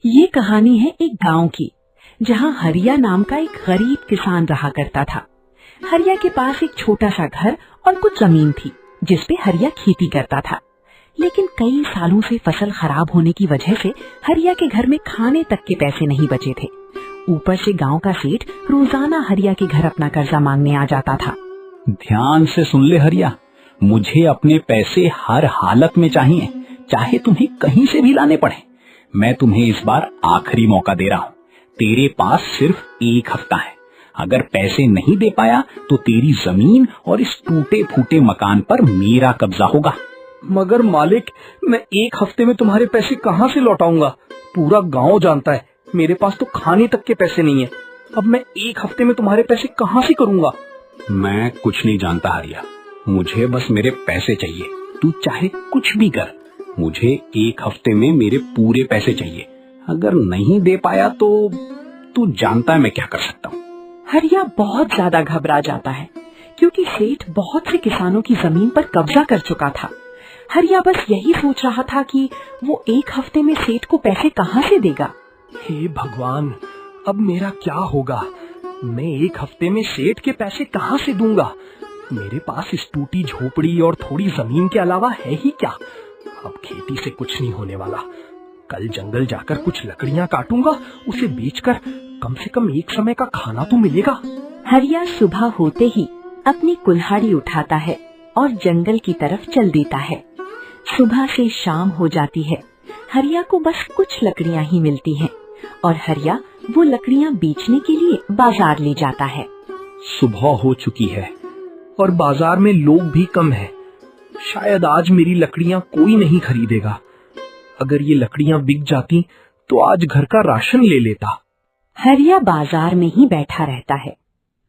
ये कहानी है एक गांव की, जहां हरिया नाम का एक गरीब किसान रहा करता था। हरिया के पास एक छोटा सा घर और कुछ जमीन थी, जिसपे हरिया खेती करता था। लेकिन कई सालों से फसल खराब होने की वजह से हरिया के घर में खाने तक के पैसे नहीं बचे थे। ऊपर से गांव का सेठ रोजाना हरिया के घर अपना कर्जा मांगने आ जाता था। ध्यान से सुन ले हरिया, मुझे अपने पैसे हर हालत में चाहिए, चाहे तुम्हें कहीं से भी लाने पड़े। मैं तुम्हें इस बार आखिरी मौका दे रहा हूँ। तेरे पास सिर्फ 1 हफ्ता है। अगर पैसे नहीं दे पाया तो तेरी जमीन और इस टूटे फूटे मकान पर मेरा कब्जा होगा। मगर मालिक, मैं 1 हफ्ते में तुम्हारे पैसे कहाँ से लौटाऊंगा? पूरा गांव जानता है मेरे पास तो खाने तक के पैसे नहीं है। अब मैं 1 हफ्ते में तुम्हारे पैसे कहाँ से करूंगा? मैं कुछ नहीं जानता हरिया, मुझे बस मेरे पैसे चाहिए। तू चाहे कुछ भी कर, मुझे 1 हफ्ते में मेरे पूरे पैसे चाहिए। अगर नहीं दे पाया तो तू जानता है मैं क्या कर सकता हूँ। हरिया बहुत ज्यादा घबरा जाता है, क्योंकि सेठ बहुत से किसानों की जमीन पर कब्जा कर चुका था। हरिया बस यही सोच रहा था कि वो 1 हफ्ते में सेठ को पैसे कहाँ से देगा। हे भगवान, अब मेरा क्या होगा? मैं 1 हफ्ते में सेठ के पैसे कहाँ से दूंगा? मेरे पास इस टूटी झोपड़ी और थोड़ी जमीन के अलावा है ही क्या? अब खेती से कुछ नहीं होने वाला। कल जंगल जाकर कुछ लकड़ियां काटूंगा, उसे बेचकर कम से कम एक समय का खाना तो मिलेगा। हरिया सुबह होते ही अपनी कुल्हाड़ी उठाता है और जंगल की तरफ चल देता है। सुबह से शाम हो जाती है। हरिया को बस कुछ लकड़ियां ही मिलती हैं और हरिया वो लकड़ियां बेचने के लिए बाजार ले जाता है। सुबह हो चुकी है और बाजार में लोग भी कम हैं। शायद आज मेरी लकड़ियां कोई नहीं खरीदेगा। अगर ये लकड़ियां बिक जाती तो आज घर का राशन ले लेता। हरिया बाजार में ही बैठा रहता है।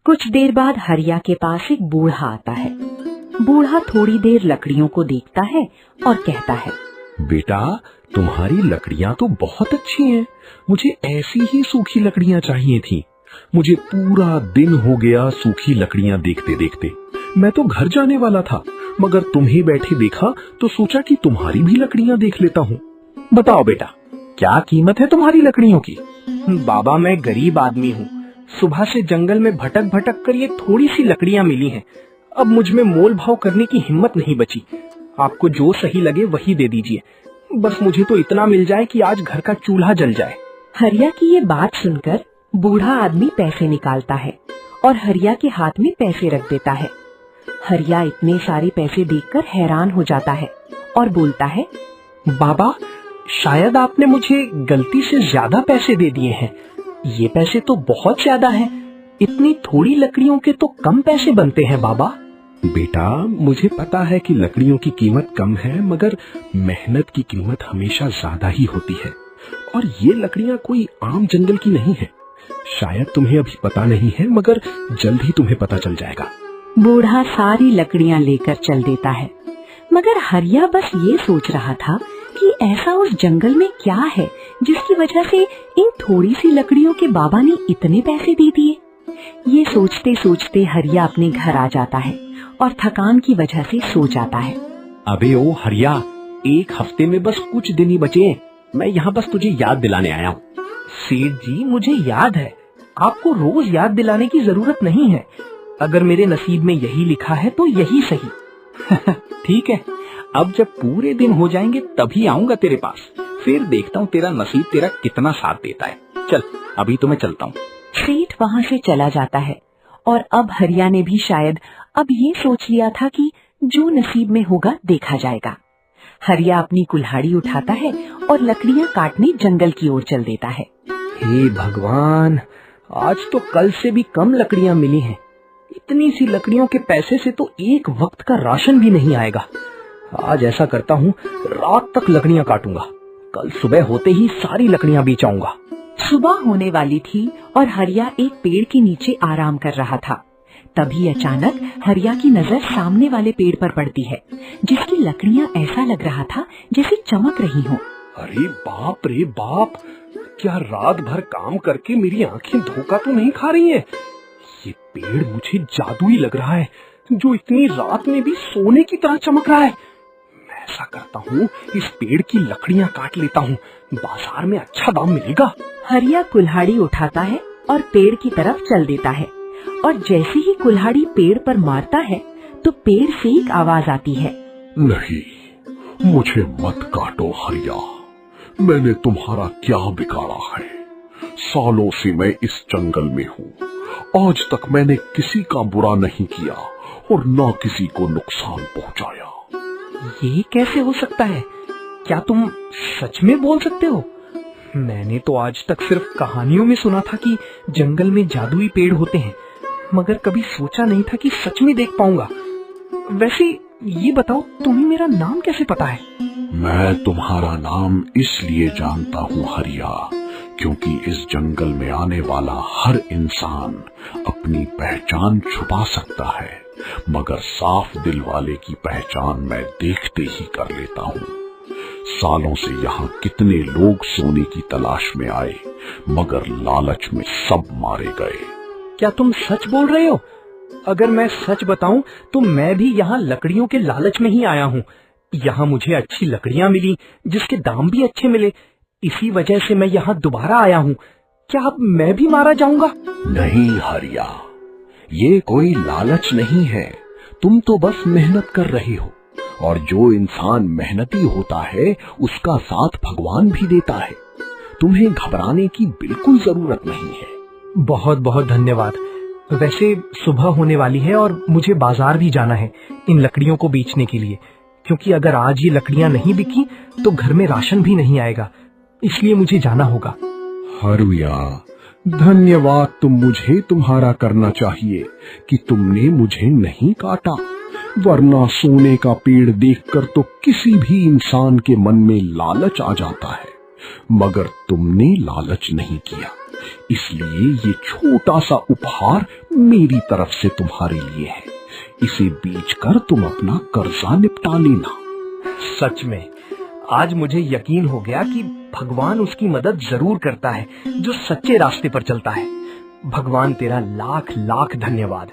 कुछ देर बाद हरिया के पास एक बूढ़ा आता है। बूढ़ा थोड़ी देर लकड़ियों को देखता है और कहता है, बेटा, तुम्हारी लकड़ियां तो बहुत अच्छी हैं। मुझे ऐसी ही सूखी लकड़ियां चाहिए थी। मुझे पूरा दिन हो गया सूखी लकड़ियां देखते देखते। मैं तो घर जाने वाला था, मगर तुम्हें बैठे देखा तो सोचा कि तुम्हारी भी लकड़ियां देख लेता हूँ। बताओ बेटा, क्या कीमत है तुम्हारी लकड़ियों की? बाबा, मैं गरीब आदमी हूँ। सुबह से जंगल में भटक भटक कर ये थोड़ी सी लकड़ियां मिली हैं। अब मुझ में मोल भाव करने की हिम्मत नहीं बची। आपको जो सही लगे वही दे दीजिए। बस मुझे तो इतना मिल जाए कि आज घर का चूल्हा जल जाए। हरिया की ये बात सुनकर बूढ़ा आदमी पैसे निकालता है और हरिया के हाथ में पैसे रख देता है। हरिया इतने सारे पैसे देखकर हैरान हो जाता है और बोलता है, बाबा, शायद आपने मुझे गलती से ज्यादा पैसे दे दिए हैं। ये पैसे तो बहुत ज्यादा हैं। इतनी थोड़ी लकड़ियों के तो कम पैसे बनते हैं बाबा। बेटा, मुझे पता है कि लकड़ियों की कीमत कम है, मगर मेहनत की कीमत हमेशा ज्यादा ही होती है। और ये लकड़ियां कोई आम जंगल की नहीं है। शायद तुम्हें अभी पता नहीं है, मगर जल्द ही तुम्हें पता चल जाएगा। बूढ़ा सारी लकड़ियां लेकर चल देता है, मगर हरिया बस ये सोच रहा था कि ऐसा उस जंगल में क्या है जिसकी वजह से इन थोड़ी सी लकड़ियों के बाबा ने इतने पैसे दे दिए। ये सोचते सोचते हरिया अपने घर आ जाता है और थकान की वजह से सो जाता है। अबे ओ हरिया, 1 हफ्ते में बस कुछ दिन ही बचे हैं। मैं यहाँ बस तुझे याद दिलाने आया हूँ। सेठ जी, मुझे याद है। आपको रोज याद दिलाने की जरूरत नहीं है। अगर मेरे नसीब में यही लिखा है तो यही सही। ठीक है, अब जब पूरे दिन हो जाएंगे तभी आऊंगा तेरे पास। फिर देखता हूँ तेरा नसीब तेरा कितना साथ देता है। चल, अभी तो मैं चलता हूँ। सेठ वहाँ से चला जाता है और अब हरिया ने भी शायद अब ये सोच लिया था कि जो नसीब में होगा देखा जाएगा। हरिया अपनी कुल्हाड़ी उठाता है और लकड़ियां काटने जंगल की ओर चल देता है। हे भगवान, आज तो कल से भी कम लकड़ियां मिली हैं। इतनी सी लकड़ियों के पैसे से तो एक वक्त का राशन भी नहीं आएगा। आज ऐसा करता हूँ, रात तक लकड़ियां काटूंगा। कल सुबह होते ही सारी लकड़ियां बेच आऊंगा। सुबह होने वाली थी और हरिया एक पेड़ के नीचे आराम कर रहा था। तभी अचानक हरिया की नजर सामने वाले पेड़ पर पड़ती है, जिसकी लकड़ियां ऐसा लग रहा था जैसे चमक रही हों। अरे बाप रे बाप, क्या रात भर काम करके मेरी आंखें धोखा तो नहीं खा रही हैं? ये पेड़ मुझे जादुई लग रहा है, जो इतनी रात में भी सोने की तरह चमक रहा है। मैं ऐसा करता हूँ, इस पेड़ की लकड़ियाँ काट लेता हूँ, बाजार में अच्छा दाम मिलेगा। हरिया कुल्हाड़ी उठाता है और पेड़ की तरफ चल देता है, और जैसे ही कुल्हाड़ी पेड़ पर मारता है तो पेड़ से एक आवाज आती है, नहीं, मुझे मत काटो हरिया, मैंने तुम्हारा क्या बिगाड़ा है? सालों से मैं इस जंगल में हूँ, आज तक मैंने किसी का बुरा नहीं किया और न किसी को नुकसान पहुँचाया। ये कैसे हो सकता है? क्या तुम सच में बोल सकते हो? मैंने तो आज तक सिर्फ कहानियों में सुना था कि जंगल में जादुई पेड़ होते हैं, मगर कभी सोचा नहीं था कि सच में देख पाऊंगा। वैसे ये बताओ, तुम्हें मेरा नाम कैसे पता है? मैं तुम्हारा नाम इसलिए जानता हूँ हरिया, क्योंकि इस जंगल में आने वाला हर इंसान अपनी पहचान छुपा सकता है, मगर साफ दिल वाले की पहचान मैं देखते ही कर लेता हूँ। सालों से यहाँ कितने लोग सोने की तलाश में आए, मगर लालच में सब मारे गए। क्या तुम सच बोल रहे हो? अगर मैं सच बताऊं तो मैं भी यहाँ लकड़ियों के लालच में ही आया हूँ। यहाँ मुझे अच्छी लकड़ियाँ मिली, जिसके दाम भी अच्छे मिले, इसी वजह से मैं यहाँ दोबारा आया हूँ। क्या अब मैं भी मारा जाऊंगा? नहीं हरिया, ये कोई लालच नहीं है, तुम तो बस मेहनत कर रहे हो, और जो इंसान मेहनती होता है उसका साथ भगवान भी देता है। तुम्हें घबराने की बिल्कुल जरूरत नहीं है। बहुत बहुत धन्यवाद। वैसे सुबह होने वाली है और मुझे बाजार भी जाना है इन लकड़ियों को बेचने के लिए, क्योंकि अगर आज ये लकड़ियां नहीं बिकी तो घर में राशन भी नहीं आएगा, इसलिए मुझे जाना होगा। हरिया, धन्यवाद तुम मुझे तुम्हारा करना चाहिए कि तुमने मुझे नहीं काटा, वरना सोने का पेड़ देखकर तो किसी भी इंसान के मन में लालच आ जाता है, मगर तुमने लालच नहीं किया, इसलिए ये छोटा सा उपहार मेरी तरफ से तुम्हारे लिए है। इसे बेचकर तुम अपना कर्जा निपटा लेना। सच में आज मुझे यकीन हो गया कि भगवान उसकी मदद जरूर करता है जो सच्चे रास्ते पर चलता है। भगवान तेरा लाख लाख धन्यवाद।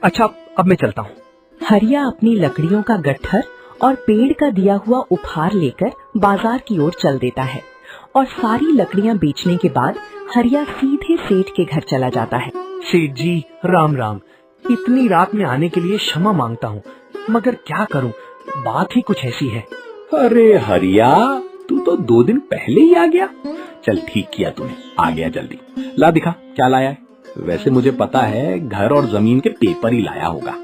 अच्छा, अब मैं चलता हूँ। हरिया अपनी लकड़ियों का गट्ठर और पेड़ का दिया हुआ उपहार लेकर बाजार की ओर चल देता है, और सारी लकड़ियां बेचने के बाद हरिया सीधे सेठ के घर चला जाता है। सेठ जी, राम राम। इतनी रात में आने के लिए क्षमा मांगता हूँ, मगर क्या करूँ, बात ही कुछ ऐसी है। अरे हरिया, तू तो 2 दिन पहले ही आ गया। चल ठीक किया तूने, आ गया जल्दी। ला दिखा क्या लाया है। वैसे मुझे पता है घर और जमीन के पेपर ही लाया होगा।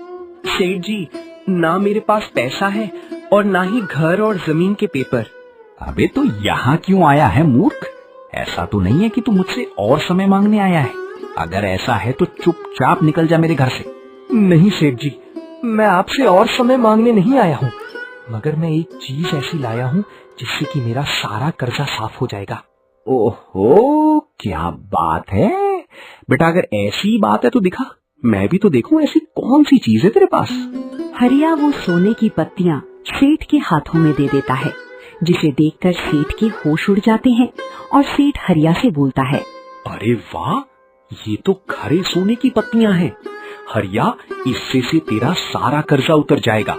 सेठ जी, ना मेरे पास पैसा है और ना ही घर और जमीन के पेपर। अबे तो यहाँ क्यों आया है मूर्ख? ऐसा तो नहीं है कि तू मुझसे और समय मांगने आया है। अगर ऐसा है तो चुपचाप निकल जा मेरे घर से। नहीं सेठ जी, मैं आपसे और समय मांगने नहीं आया हूँ, मगर मैं एक चीज ऐसी लाया हूँ जिससे कि मेरा सारा कर्जा साफ हो जाएगा। ओहो, क्या बात है बेटा। अगर ऐसी बात है तो दिखा, मैं भी तो देखूं ऐसी कौन सी चीज है तेरे पास। हरिया वो सोने की पत्तियां सेठ के हाथों में दे देता है, जिसे देखकर सेठ के होश उड़ जाते हैं और सेठ हरिया से बोलता है, अरे वाह, ये तो खरे सोने की पत्तियां हैं। हरिया, इससे से तेरा सारा कर्जा उतर जाएगा।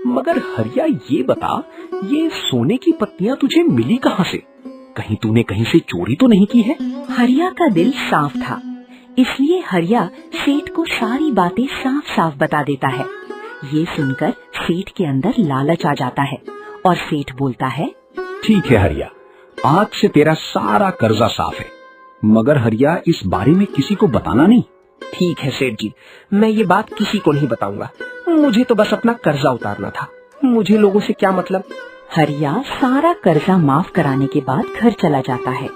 मगर हरिया ये बता, ये सोने की पत्तियां तुझे मिली कहाँ से? कहीं तूने कहीं से चोरी तो नहीं की है? हरिया का दिल साफ था, इसलिए हरिया सेठ को सारी बातें साफ साफ बता देता है। ये सुनकर सेठ के अंदर लालच आ जाता है और सेठ बोलता है, ठीक है हरिया, आज से तेरा सारा कर्जा साफ है, मगर हरिया इस बारे में किसी को बताना नहीं। ठीक है सेठ जी, मैं ये बात किसी को नहीं बताऊंगा। मुझे तो बस अपना कर्जा उतारना था, मुझे लोगों से क्या मतलब। हरिया सारा कर्जा माफ कराने के बाद घर चला जाता है,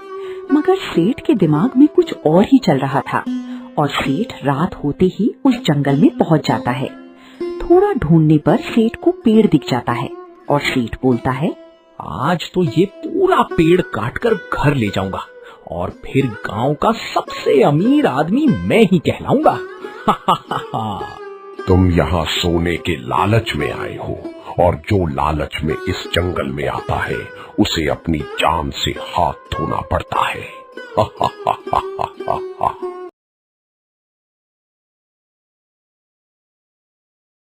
मगर सेठ के दिमाग में कुछ और ही चल रहा था, और सेठ रात होते ही उस जंगल में पहुंच जाता है। थोड़ा ढूंढने पर सेठ को पेड़ दिख जाता है और सेठ बोलता है, आज तो ये पूरा पेड़ काटकर घर ले जाऊंगा और फिर गांव का सबसे अमीर आदमी मैं ही कहलाऊंगा। तुम यहाँ सोने के लालच में आए हो, और जो लालच में इस जंगल में आता है उसे अपनी जान से हाथ धोना पड़ता है।